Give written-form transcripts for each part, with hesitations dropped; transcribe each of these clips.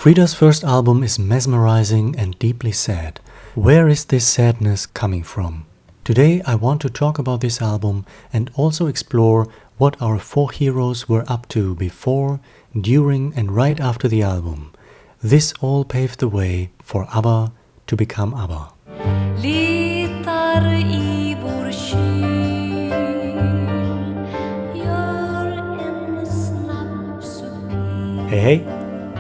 Frida's first album is mesmerizing and deeply sad. Where is this sadness coming from? Today I want to talk about this album and also explore what our four heroes were up to before, during and right after the album. This all paved the way for ABBA to become ABBA. Hey!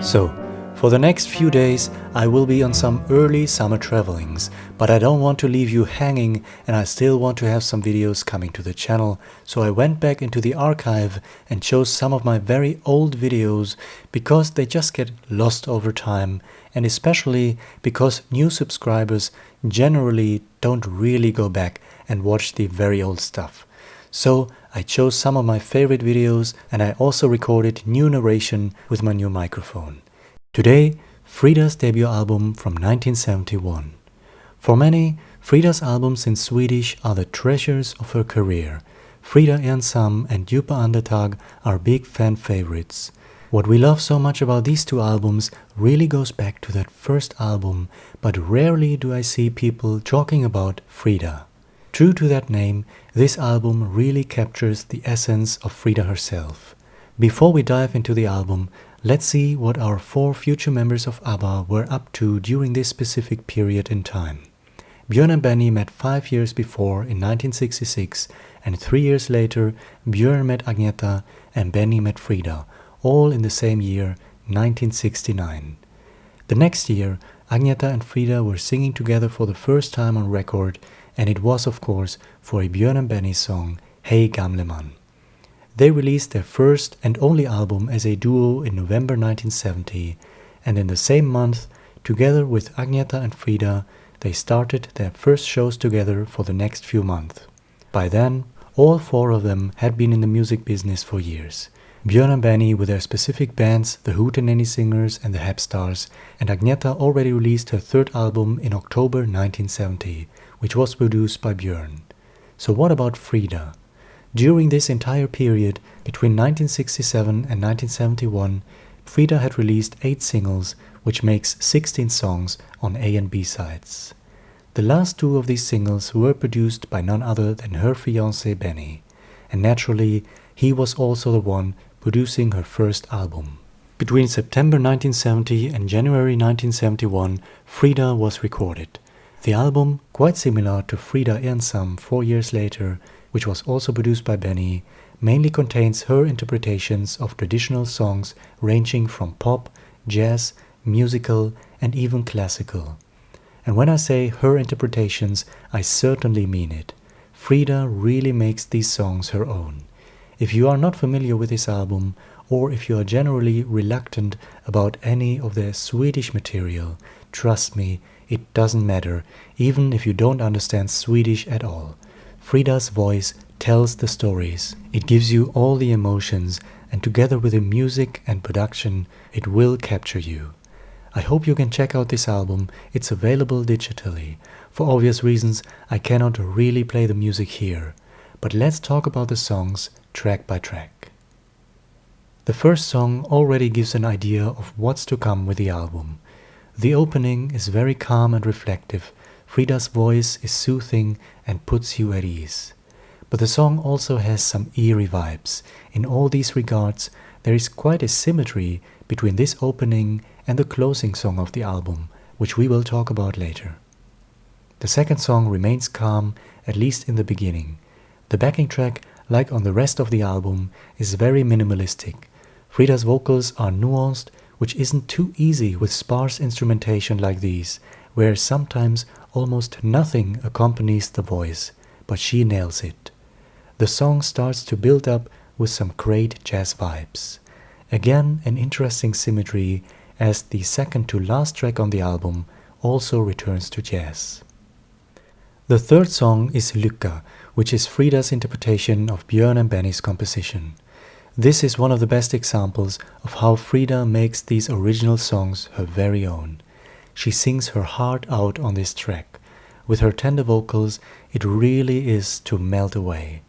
So, for the next few days I will be on some early summer travelings, but I don't want to leave you hanging and I still want to have some videos coming to the channel, so I went back into the archive and chose some of my very old videos because they just get lost over time, and especially because new subscribers generally don't really go back and watch the very old stuff. So I chose some of my favorite videos and I also recorded new narration with my new microphone. Today, Frida's debut album from 1971. For many, Frida's albums in Swedish are the treasures of her career. Frida Ensam and Djupa Andetag are big fan favorites. What we love so much about these two albums really goes back to that first album, but rarely do I see people talking about Frida. True to that name, this album really captures the essence of Frida herself. Before we dive into the album, let's see what our four future members of ABBA were up to during this specific period in time. Björn and Benny met 5 years before in 1966, and 3 years later Björn met Agneta and Benny met Frida, all in the same year, 1969. The next year, Agneta and Frida were singing together for the first time on record, and it was of course for a Björn and Benny song, Hey Gamle Man. They released their first and only album as a duo in November 1970, and in the same month, together with Agneta and Frida, they started their first shows together for the next few months. By then, all four of them had been in the music business for years. Björn and Benny with their specific bands, the Hootenanny Singers and the Hepstars, and Agneta already released her third album in October 1970, which was produced by Björn. So what about Frida? During this entire period, between 1967 and 1971, Frida had released 8 singles, which makes 16 songs on A and B sides. The last 2 of these singles were produced by none other than her fiancé Benny, and naturally, he was also the one producing her first album. Between September 1970 and January 1971, Frida was recorded. The album, quite similar to Frida Ensam 4 years later, which was also produced by Benny, mainly contains her interpretations of traditional songs ranging from pop, jazz, musical and even classical. And when I say her interpretations, I certainly mean it. Frida really makes these songs her own. If you are not familiar with this album, or if you are generally reluctant about any of their Swedish material, trust me, it doesn't matter, even if you don't understand Swedish at all. Frida's voice tells the stories, it gives you all the emotions, and together with the music and production, it will capture you. I hope you can check out this album, it's available digitally. For obvious reasons, I cannot really play the music here, but let's talk about the songs track by track. The first song already gives an idea of what's to come with the album. The opening is very calm and reflective. Frida's voice is soothing and puts you at ease. But the song also has some eerie vibes. In all these regards, there is quite a symmetry between this opening and the closing song of the album, which we will talk about later. The second song remains calm, at least in the beginning. The backing track, like on the rest of the album, is very minimalistic. Frida's vocals are nuanced, which isn't too easy with sparse instrumentation like these, where sometimes almost nothing accompanies the voice, but she nails it. The song starts to build up with some great jazz vibes. Again, an interesting symmetry, as the second to last track on the album also returns to jazz. The third song is Lycka, which is Frida's interpretation of Björn and Benny's composition. This is one of the best examples of how Frida makes these original songs her very own. She sings her heart out on this track. With her tender vocals, it really is to melt away.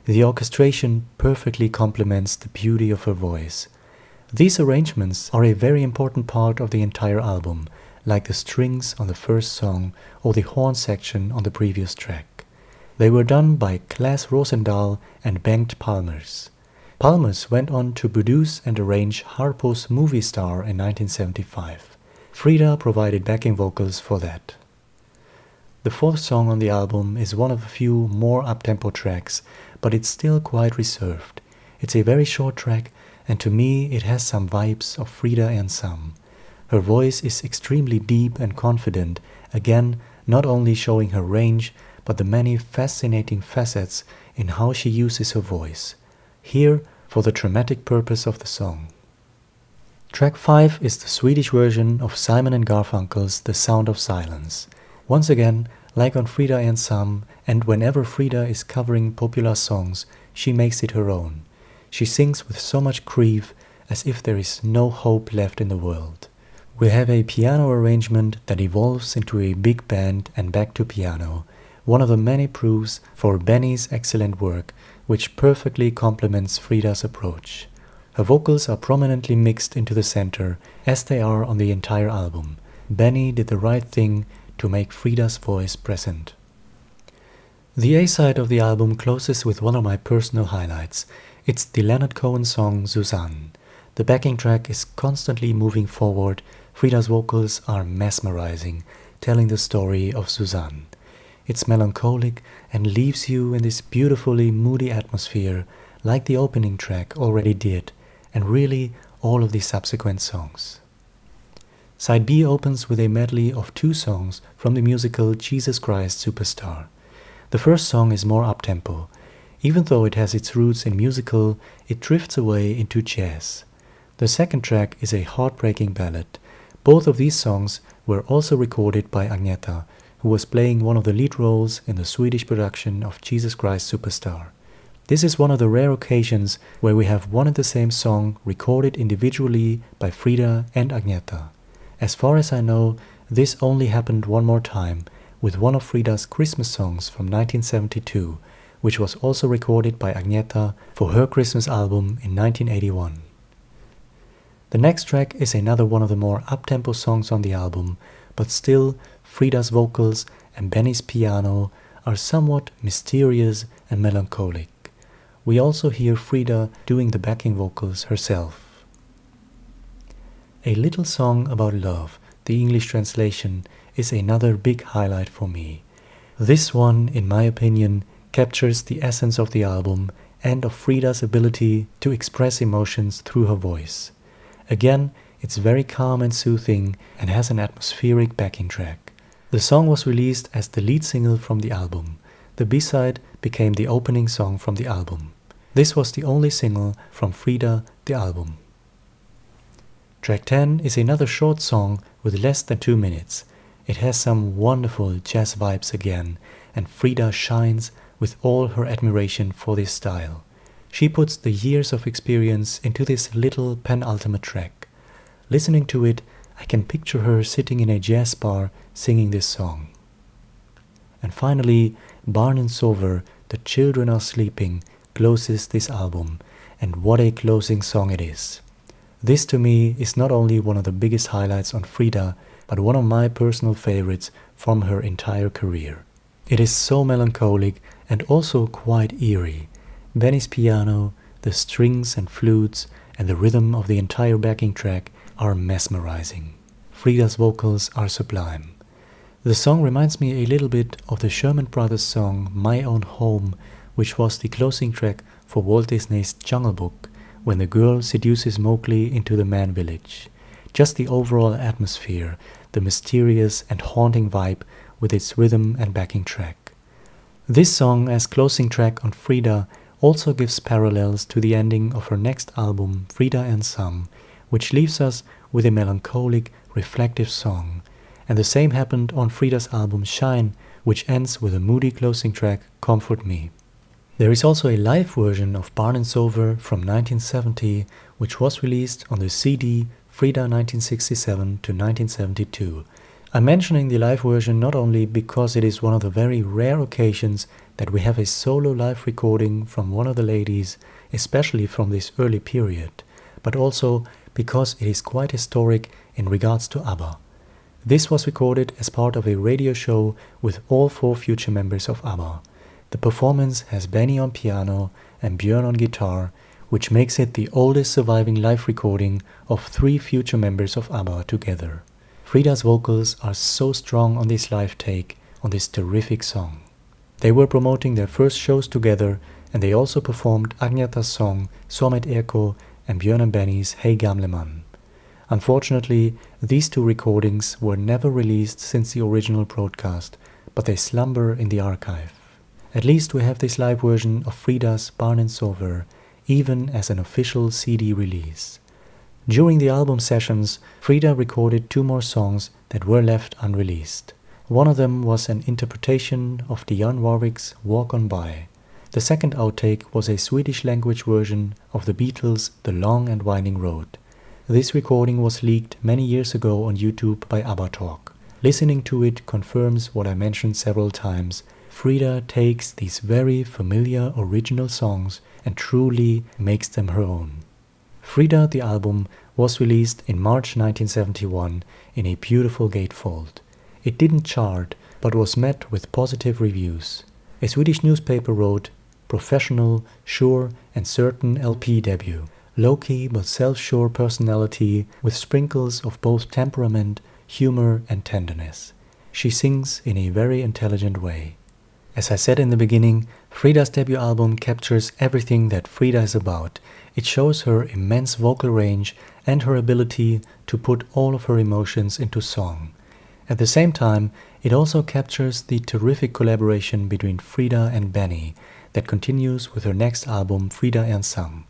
The orchestration perfectly complements the beauty of her voice. These arrangements are a very important part of the entire album, like the strings on the first song or the horn section on the previous track. They were done by Klaas Roosendaal and Bengt Palmers. Palmers went on to produce and arrange Harpo's Movie Star in 1975. Frida provided backing vocals for that. The fourth song on the album is one of a few more up-tempo tracks, but it's still quite reserved. It's a very short track, and to me it has some vibes of Frida and Sam. Her voice is extremely deep and confident, again not only showing her range, but the many fascinating facets in how she uses her voice. Here for the dramatic purpose of the song. Track 5 is the Swedish version of Simon and Garfunkel's The Sound of Silence. Once again, like on Frida and Sam, and whenever Frida is covering popular songs, she makes it her own. She sings with so much grief, as if there is no hope left in the world. We have a piano arrangement that evolves into a big band and back to piano, one of the many proofs for Benny's excellent work, which perfectly complements Frida's approach. Her vocals are prominently mixed into the center, as they are on the entire album. Benny did the right thing to make Frida's voice present. The A-side of the album closes with one of my personal highlights. It's the Leonard Cohen song Suzanne. The backing track is constantly moving forward. Frida's vocals are mesmerizing, telling the story of Suzanne. It's melancholic and leaves you in this beautifully moody atmosphere, like the opening track already did, and really all of the subsequent songs. Side B opens with a medley of 2 songs from the musical Jesus Christ Superstar. The first song is more up-tempo. Even though it has its roots in musical, it drifts away into jazz. The second track is a heartbreaking ballad. Both of these songs were also recorded by Agneta, who was playing one of the lead roles in the Swedish production of Jesus Christ Superstar. This is one of the rare occasions where we have one and the same song recorded individually by Frida and Agneta. As far as I know, this only happened one more time, with one of Frida's Christmas songs from 1972, which was also recorded by Agneta for her Christmas album in 1981. The next track is another one of the more up-tempo songs on the album, but still Frida's vocals and Benny's piano are somewhat mysterious and melancholic. We also hear Frida doing the backing vocals herself. A Little Song About Love, the English translation, is another big highlight for me. This one, in my opinion, captures the essence of the album and of Frida's ability to express emotions through her voice. Again, it's very calm and soothing and has an atmospheric backing track. The song was released as the lead single from the album. The B-side became the opening song from the album. This was the only single from Frida, the album. Track 10 is another short song with less than 2 minutes. It has some wonderful jazz vibes again, and Frida shines with all her admiration for this style. She puts the years of experience into this little penultimate track. Listening to it, I can picture her sitting in a jazz bar singing this song. And finally, Barn and Sover, The Children Are Sleeping, closes this album, and what a closing song it is. This to me is not only one of the biggest highlights on Frida, but one of my personal favorites from her entire career. It is so melancholic and also quite eerie. Benny's piano, the strings and flutes, and the rhythm of the entire backing track are mesmerizing. Frida's vocals are sublime. The song reminds me a little bit of the Sherman Brothers song My Own Home, which was the closing track for Walt Disney's Jungle Book, when the girl seduces Mowgli into the man village. Just the overall atmosphere, the mysterious and haunting vibe with its rhythm and backing track. This song as closing track on Frida also gives parallels to the ending of her next album, Frida and Sam, which leaves us with a melancholic, reflective song. And the same happened on Frida's album Shine, which ends with a moody closing track, Comfort Me. There is also a live version of Barn and Sover from 1970, which was released on the CD Frida 1967 to 1972. I'm mentioning the live version not only because it is one of the very rare occasions that we have a solo live recording from one of the ladies, especially from this early period, but also because it is quite historic in regards to ABBA. This was recorded as part of a radio show with all 4 future members of ABBA. The performance has Benny on piano and Björn on guitar, which makes it the oldest surviving live recording of 3 future members of ABBA together. Frida's vocals are so strong on this live take on this terrific song. They were promoting their first shows together, and they also performed Agneta's song Suomet Eko and Björn and Benny's Hey Gamle Man. Unfortunately, these 2 recordings were never released since the original broadcast, but they slumber in the archive. At least we have this live version of Frida's Barn and Sover, even as an official CD release. During the album sessions, Frida recorded 2 more songs that were left unreleased. One of them was an interpretation of Dionne Warwick's Walk On By. The second outtake was a Swedish language version of the Beatles' The Long and Winding Road. This recording was leaked many years ago on YouTube by ABBA Talk. Listening to it confirms what I mentioned several times. Frida takes these very familiar original songs and truly makes them her own. Frida, the album, was released in March 1971 in a beautiful gatefold. It didn't chart, but was met with positive reviews. A Swedish newspaper wrote, "Professional, sure and certain LP debut. Low-key but self-sure personality with sprinkles of both temperament, humor and tenderness. She sings in a very intelligent way." As I said in the beginning, Frida's debut album captures everything that Frida is about. It shows her immense vocal range and her ability to put all of her emotions into song. At the same time, it also captures the terrific collaboration between Frida and Benny that continues with her next album, Frida Ensam.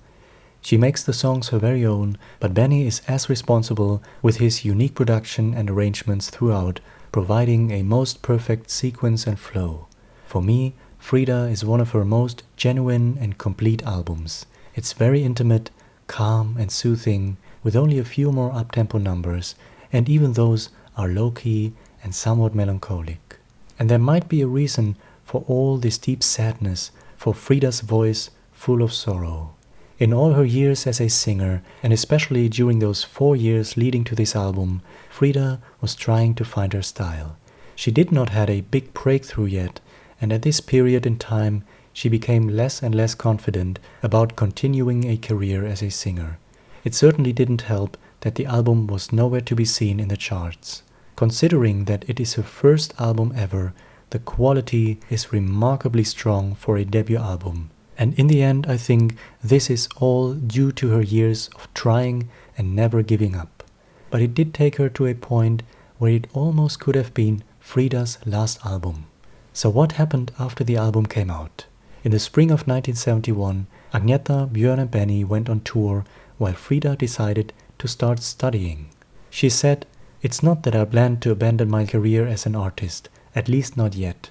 She makes the songs her very own, but Benny is as responsible with his unique production and arrangements throughout, providing a most perfect sequence and flow. For me, Frida is one of her most genuine and complete albums. It's very intimate, calm and soothing, with only a few more up-tempo numbers, and even those are low-key and somewhat melancholic. And there might be a reason for all this deep sadness, for Frida's voice full of sorrow. In all her years as a singer, and especially during those 4 years leading to this album, Frida was trying to find her style. She did not have a big breakthrough yet, and at this period in time she became less and less confident about continuing a career as a singer. It certainly didn't help that the album was nowhere to be seen in the charts. Considering that it is her first album ever, the quality is remarkably strong for a debut album. And in the end, I think this is all due to her years of trying and never giving up. But it did take her to a point where it almost could have been Frida's last album. So what happened after the album came out? In the spring of 1971, Agneta, Björn and Benny went on tour while Frida decided to start studying. She said, "It's not that I plan to abandon my career as an artist, at least not yet,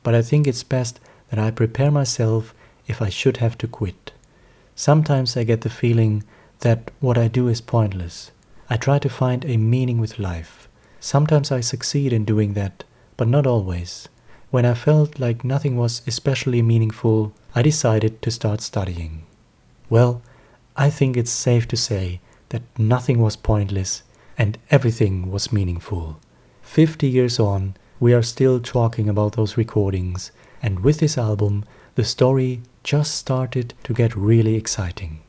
but I think it's best that I prepare myself if I should have to quit. Sometimes I get the feeling that what I do is pointless. I try to find a meaning with life. Sometimes I succeed in doing that, but not always. When I felt like nothing was especially meaningful, I decided to start studying." Well, I think it's safe to say that nothing was pointless and everything was meaningful. 50 years on, we are still talking about those recordings, and with this album, the story just started to get really exciting.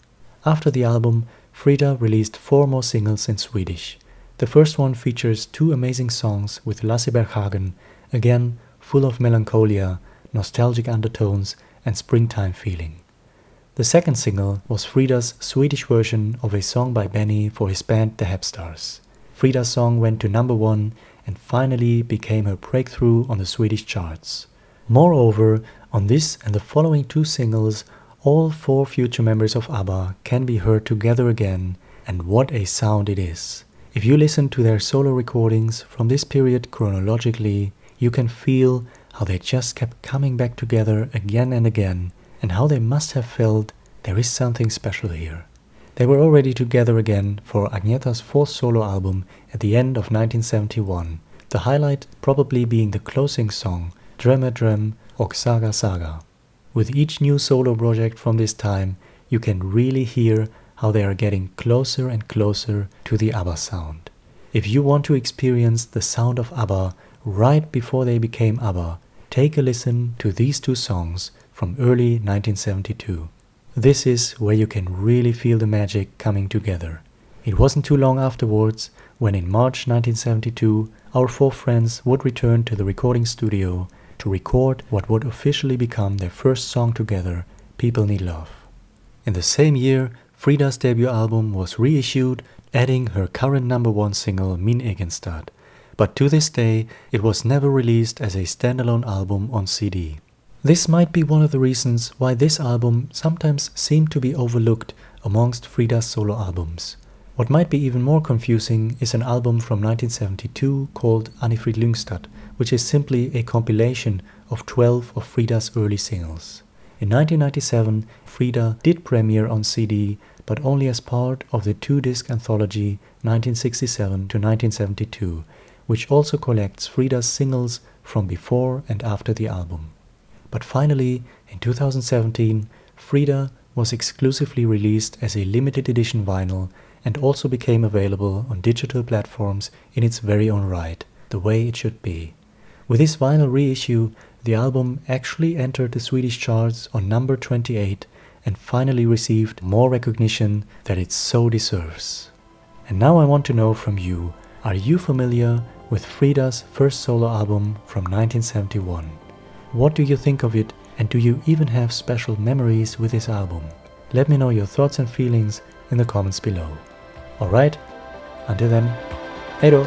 After the album, Frida released 4 more singles in Swedish. The first one features 2 amazing songs with Lasse Berghagen, again full of melancholia, nostalgic undertones and springtime feeling. The second single was Frida's Swedish version of a song by Benny for his band The Hepstars. Frida's song went to number 1 and finally became her breakthrough on the Swedish charts. Moreover, on this and the following 2 singles, all 4 future members of ABBA can be heard together again, and what a sound it is. If you listen to their solo recordings from this period chronologically, you can feel how they just kept coming back together again and again, and how they must have felt there is something special here. They were already together again for Agneta's 4th solo album at the end of 1971, the highlight probably being the closing song, Drömme Dröm och Saga Saga. With each new solo project from this time, you can really hear how they are getting closer and closer to the ABBA sound. If you want to experience the sound of ABBA right before they became ABBA, take a listen to these two songs from early 1972. This is where you can really feel the magic coming together. It wasn't too long afterwards when in March 1972 our four friends would return to the recording studio to record what would officially become their first song together, People Need Love. In the same year, Frida's debut album was reissued, adding her current #1 single Min Egenstad, but to this day it was never released as a standalone album on CD. This might be one of the reasons why this album sometimes seemed to be overlooked amongst Frida's solo albums. What might be even more confusing is an album from 1972 called Anni-frid, which is simply a compilation of 12 of Frida's early singles. In 1997, Frida did premiere on CD, but only as part of the 2-disc anthology 1967 to 1972, which also collects Frida's singles from before and after the album. But finally, in 2017, Frida was exclusively released as a limited edition vinyl and also became available on digital platforms in its very own right, the way it should be. With this vinyl reissue, the album actually entered the Swedish charts on number 28 and finally received more recognition that it so deserves. And now I want to know from you, are you familiar with Frida's first solo album from 1971? What do you think of it, and do you even have special memories with this album? Let me know your thoughts and feelings in the comments below. Alright, until then, hej då!